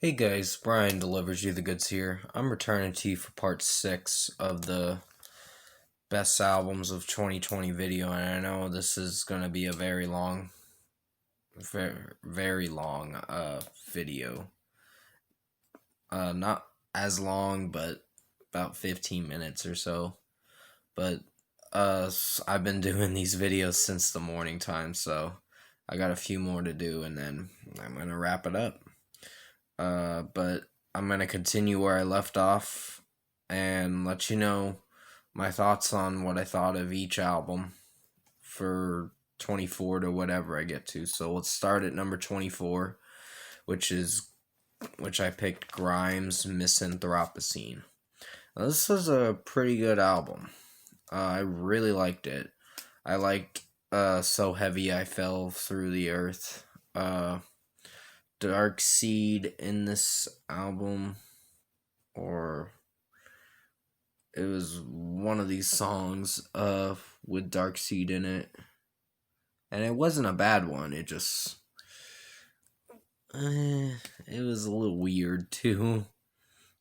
Hey guys, Brian delivers you the goods here. I'm returning to you for part 6 of the best albums of 2020 video, and I know this is going to be a very long video. Not as long, but about 15 minutes or so. But I've been doing these videos since the morning time, so I got a few more to do, and then I'm going to wrap it up. But I'm going to continue where I left off and let you know my thoughts on what I thought of each album for 24 to whatever I get to. So let's start at number 24, which I picked Grimes Misanthropocene. Now, this is a pretty good album. I really liked it. I liked So Heavy I Fell Through the Earth. Dark Seed in this album, or it was one of these songs with Dark Seed in it, and it wasn't a bad one. It just it was a little weird too.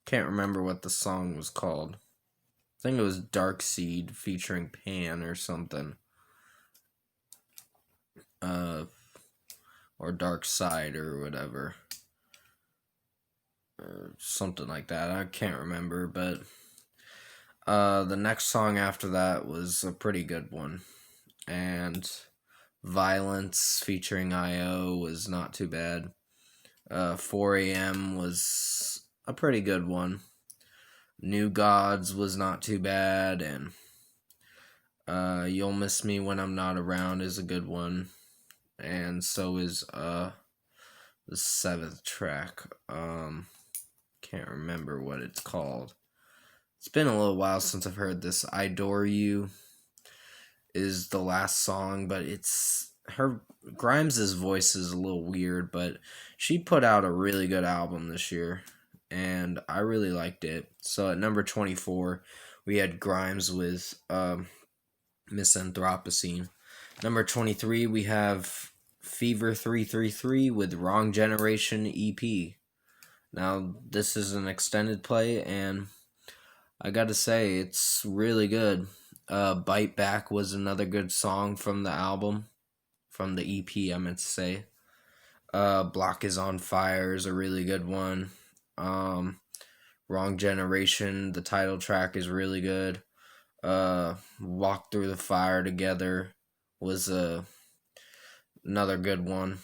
Can't remember what the song was called. I think it was Dark Seed featuring Pan or something. Or Dark Side or whatever. Or something like that. I can't remember, but the next song after that was a pretty good one. And Violence featuring IO was not too bad. 4 a.m. was a pretty good one. New Gods was not too bad, and You'll Miss Me When I'm Not Around is a good one. And so is the 7th track. Can't remember what it's called. It's been a little while since I've heard this. I Adore You is the last song, but it's her Grimes' voice is a little weird, but she put out a really good album this year, and I really liked it. So at number 24, we had Grimes with Misanthropocene. Number 23, we have Fever 333 with Wrong Generation EP. Now, this is an extended play, and I gotta say, it's really good. Bite Back was another good song from the album, from the EP, I meant to say. Block is on Fire is a really good one. Wrong Generation, the title track is really good. Walk Through the Fire Together was another good one.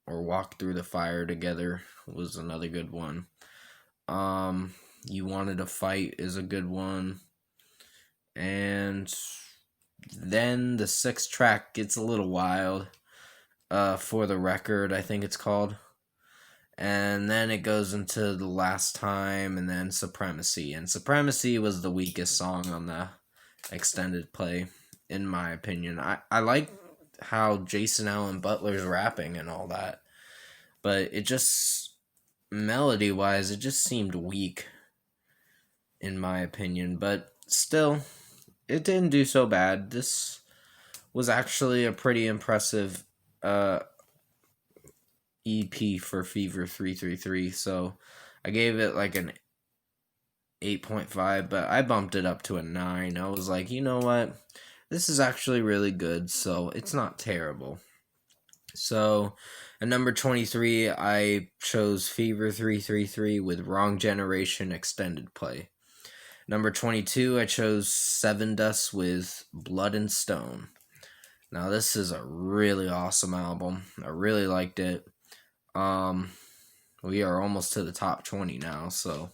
Or Walk Through the Fire Together was another good one. You Wanted to Fight is a good one. And then the 6th track gets a little wild. For the Record, I think it's called. And then it goes into The Last Time, and then Supremacy. And Supremacy was the weakest song on the extended play, in my opinion. I like how Jason Allen Butler's rapping and all that, but it just, melody-wise, it just seemed weak, in my opinion. But still, it didn't do so bad. This was actually a pretty impressive EP for Fever 333, so I gave it like an 8.5, but I bumped it up to a 9. I was like, you know what? This is actually really good, so it's not terrible. So, at number 23, I chose Fever 333 with Wrong Generation Extended Play. Number 22, I chose Sevendust with Blood and Stone. Now, this is a really awesome album. I really liked it. We are almost to the top 20 now, so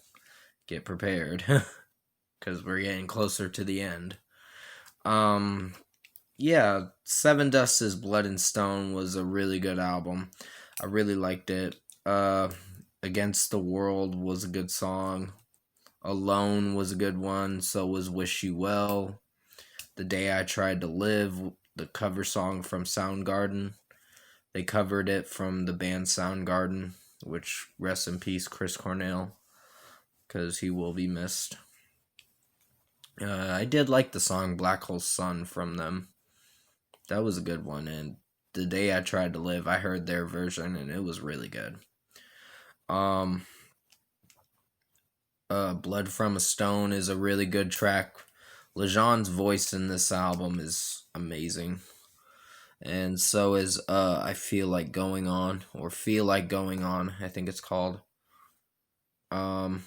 get prepared, because we're getting closer to the end. Yeah, Sevendust's Blood and Stone was a really good album. I really liked it. Against the World was a good song. Alone was a good one. So was Wish You Well. The Day I Tried to Live, the cover song from Soundgarden. They covered it from the band Soundgarden, which, rest in peace, Chris Cornell, because he will be missed. I did like the song Black Hole Sun from them. That was a good one. And The Day I Tried to Live, I heard their version, and it was really good. Um, Blood from a Stone is a really good track. Lejean's voice in this album is amazing. And so is I Feel Like Going On, or Feel Like Going On, I think it's called. Um,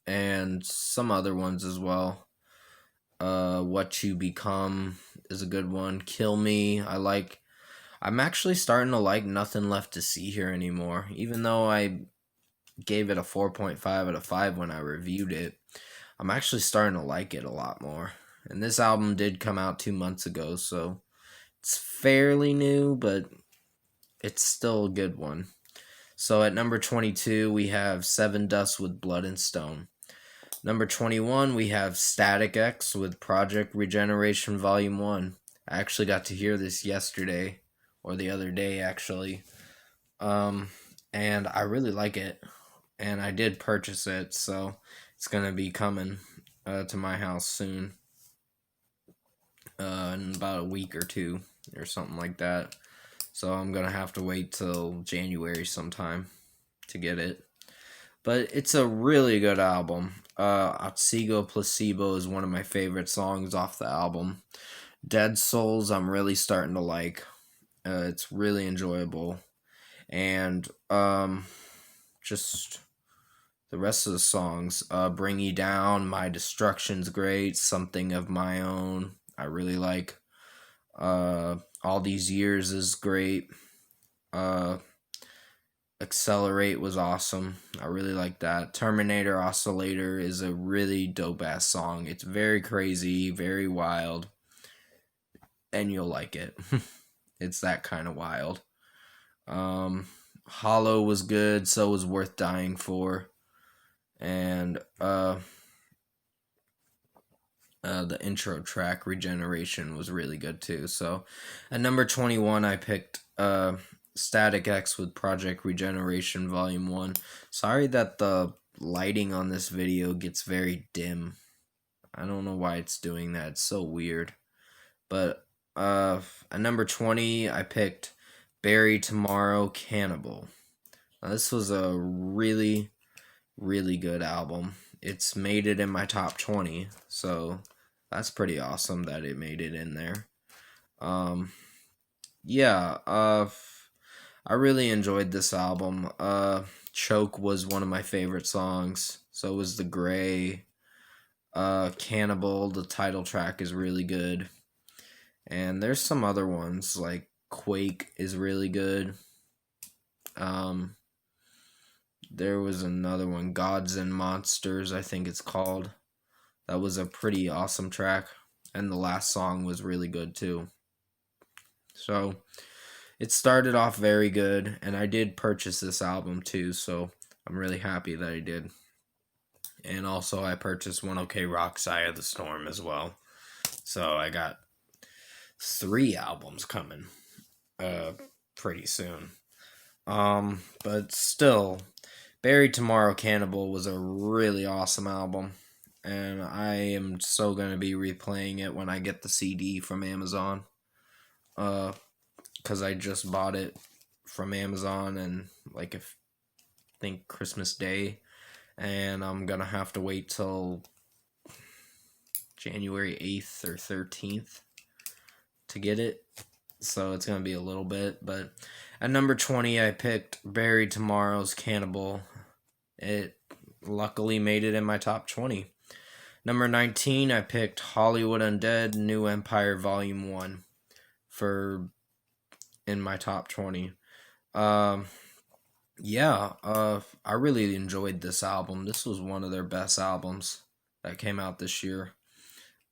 and some other ones as well. What You Become is a good one. Kill Me, I'm actually starting to like Nothing Left to See Here anymore. Even though I gave it a 4.5 out of 5 when I reviewed it, I'm actually starting to like it a lot more. And this album did come out 2 months ago, so it's fairly new, but it's still a good one. So at number 22, we have Sevendust with Blood and Stone. Number 21, we have Static X with Project Regeneration Volume 1. I actually got to hear this yesterday, or the other day, actually. And I really like it. And I did purchase it, so it's going to be coming to my house soon. In about a week or two, or something like that. So I'm going to have to wait till January sometime to get it. But it's a really good album. Otsego Placebo is one of my favorite songs off the album. Dead Souls, I'm really starting to like. It's really enjoyable. And just the rest of the songs. Bring You Down, My Destruction's great. Something of My Own, I really like. All These Years is great. Accelerate was awesome. I really like that. Terminator Oscillator is a really dope ass song. It's very crazy, very wild, and you'll like it. It's that kind of wild. Hollow was good, so was Worth Dying For. And the intro track Regeneration was really good too. So at number 21, I picked Static X with Project Regeneration Volume 1. Sorry that the lighting on this video gets very dim. I don't know why it's doing that. It's so weird. But at number 20, I picked Bury Tomorrow Cannibal. Now, this was a really, really good album. It's made it in my top 20, so that's pretty awesome that it made it in there. Yeah, I really enjoyed this album. Choke was one of my favorite songs. So was The Gray. Cannibal, the title track is really good. And there's some other ones, like Quake is really good. There was another one, Gods and Monsters, I think it's called. That was a pretty awesome track. And the last song was really good too. So it started off very good, and I did purchase this album too, so I'm really happy that I did. And also I purchased One OK Rock's Eye of the Storm as well. So I got 3 albums coming pretty soon. But still, Bury Tomorrow Cannibal was a really awesome album, and I am so going to be replaying it when I get the CD from Amazon. Because I just bought it from Amazon, and I think Christmas Day, and I'm gonna have to wait till January 8th or 13th to get it, so it's gonna be a little bit. But at number 20, I picked Bury Tomorrow's Cannibal. It luckily made it in my top 20. Number 19, I picked Hollywood Undead New Empire Volume 1 in my top 20. Yeah, I really enjoyed this album. This was one of their best albums that came out this year.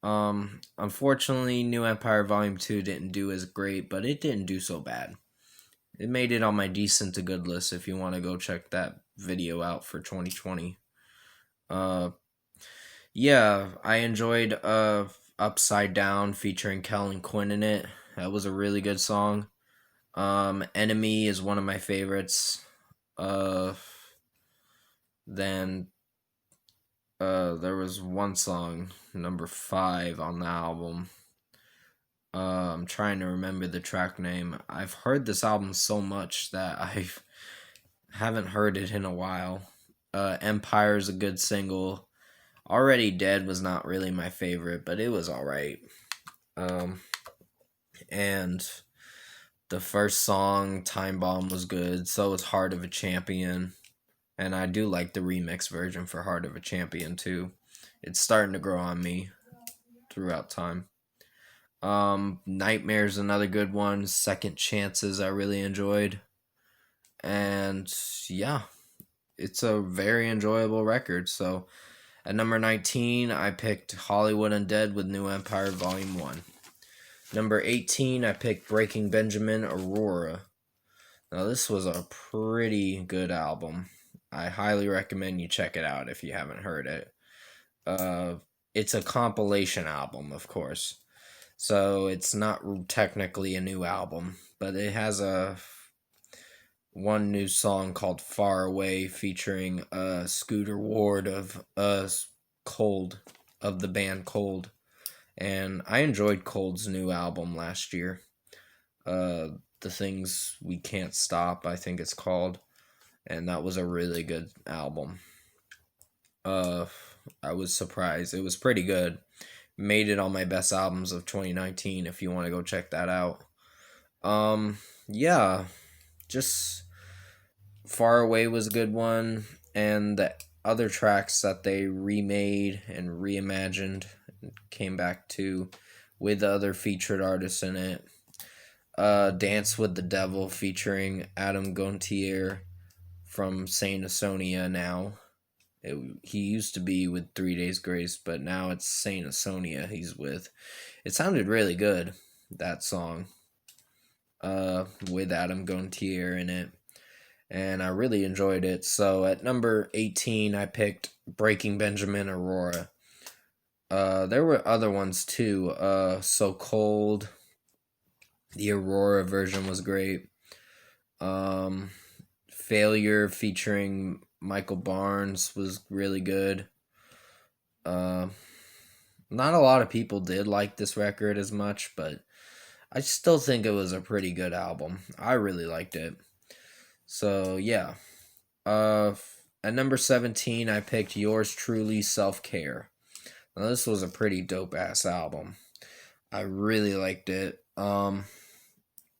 Unfortunately, New Empire Volume 2 didn't do as great, but it didn't do so bad. It made it on my decent to good list if you want to go check that video out for 2020. Yeah, I enjoyed Upside Down featuring Kellen Quinn in it. That was a really good song. Enemy is one of my favorites. Then there was one song, number 5 on the album. I'm trying to remember the track name. I've heard this album so much that Haven't heard it in a while. Empire's a good single. Already Dead was not really my favorite, but it was alright. Um, and the first song, Time Bomb, was good. So was Heart of a Champion. And I do like the remix version for Heart of a Champion too. It's starting to grow on me throughout time. Nightmare's another good one. Second Chances I really enjoyed. And yeah, it's a very enjoyable record. So at number 19, I picked Hollywood Undead with New Empire Volume 1. Number 18, I picked Breaking Benjamin Aurora. Now, this was a pretty good album. I highly recommend you check it out if you haven't heard it. It's a compilation album, of course. So it's not technically a new album, but it has one new song called Far Away featuring Scooter Ward of Cold, of the band Cold. And I enjoyed Cold's new album last year. The Things We Can't Stop, I think it's called. And that was a really good album. I was surprised. It was pretty good. Made it on my best albums of 2019 if you want to go check that out. Yeah, just Far Away was a good one, and the other tracks that they remade and reimagined and came back to with other featured artists in it. Dance with the Devil featuring Adam Gontier from Saint Asonia now. He used to be with 3 Days Grace, but now it's Saint Asonia he's with. It sounded really good, that song, with Adam Gontier in it, and I really enjoyed it. So at number 18, I picked Breaking Benjamin Aurora. There were other ones too. So Cold. The Aurora version was great. Failure featuring Michael Barnes was really good. Not a lot of people did like this record as much, but I still think it was a pretty good album. I really liked it. So yeah. At number 17, I picked Yours Truly, Self Care. Now this was a pretty dope ass album. I really liked it.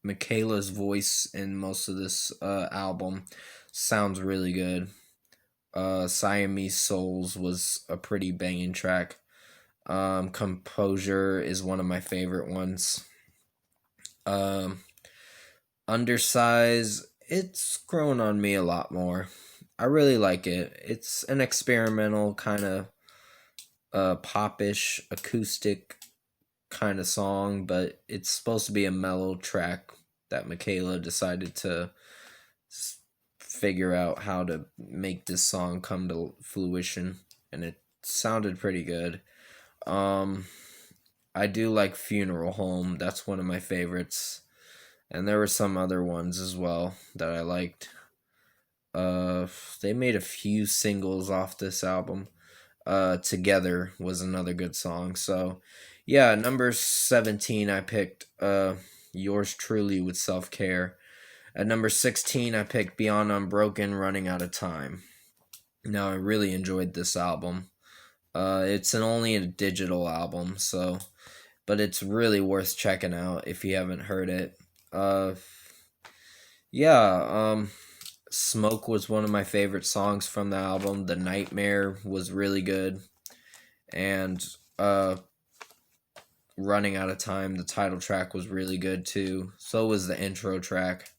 Michaela's voice in most of this album sounds really good. Siamese Souls was a pretty banging track. Composure is one of my favorite ones. Undersize, it's grown on me a lot more. I really like it. It's an experimental kind of popish acoustic kind of song, but it's supposed to be a mellow track that Michaela decided to figure out how to make this song come to fruition, and it sounded pretty good. I do like Funeral Home. That's one of my favorites. And there were some other ones as well that I liked. They made a few singles off this album. Together was another good song. So, yeah, number 17, I picked Yours Truly with Self Care. At number 16, I picked Beyond Unbroken, Running Out of Time. Now, I really enjoyed this album. It's only a digital album, so, but it's really worth checking out if you haven't heard it. Smoke was one of my favorite songs from the album. The Nightmare was really good. And Running Out of Time, the title track, was really good too. So was the intro track.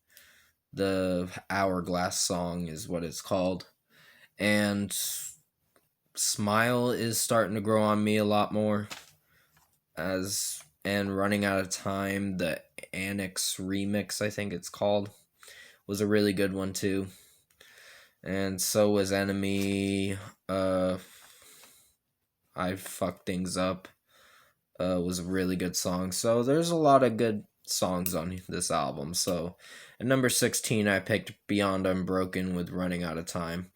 The Hourglass song is what it's called. And Smile is starting to grow on me a lot more. And Running Out of Time, the Annex remix, I think it's called, was a really good one too. And so was Enemy. I Fucked Things Up. Was a really good song. So there's a lot of good songs on this album. So at number 16, I picked Beyond Unbroken with Running Out of Time.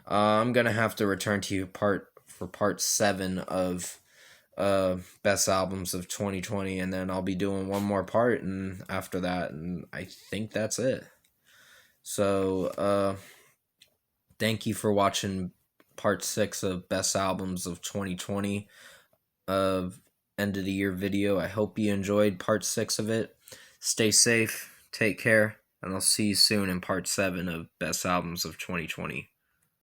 I'm gonna have to return to you for part 7 of best albums of 2020, and then I'll be doing one more part, and after that, and I think that's it. So thank you for watching part 6 of Best Albums of 2020 of end of the year video. I hope you enjoyed part 6 of it. Stay safe, take care, and I'll see you soon in part 7 of Best Albums of 2020.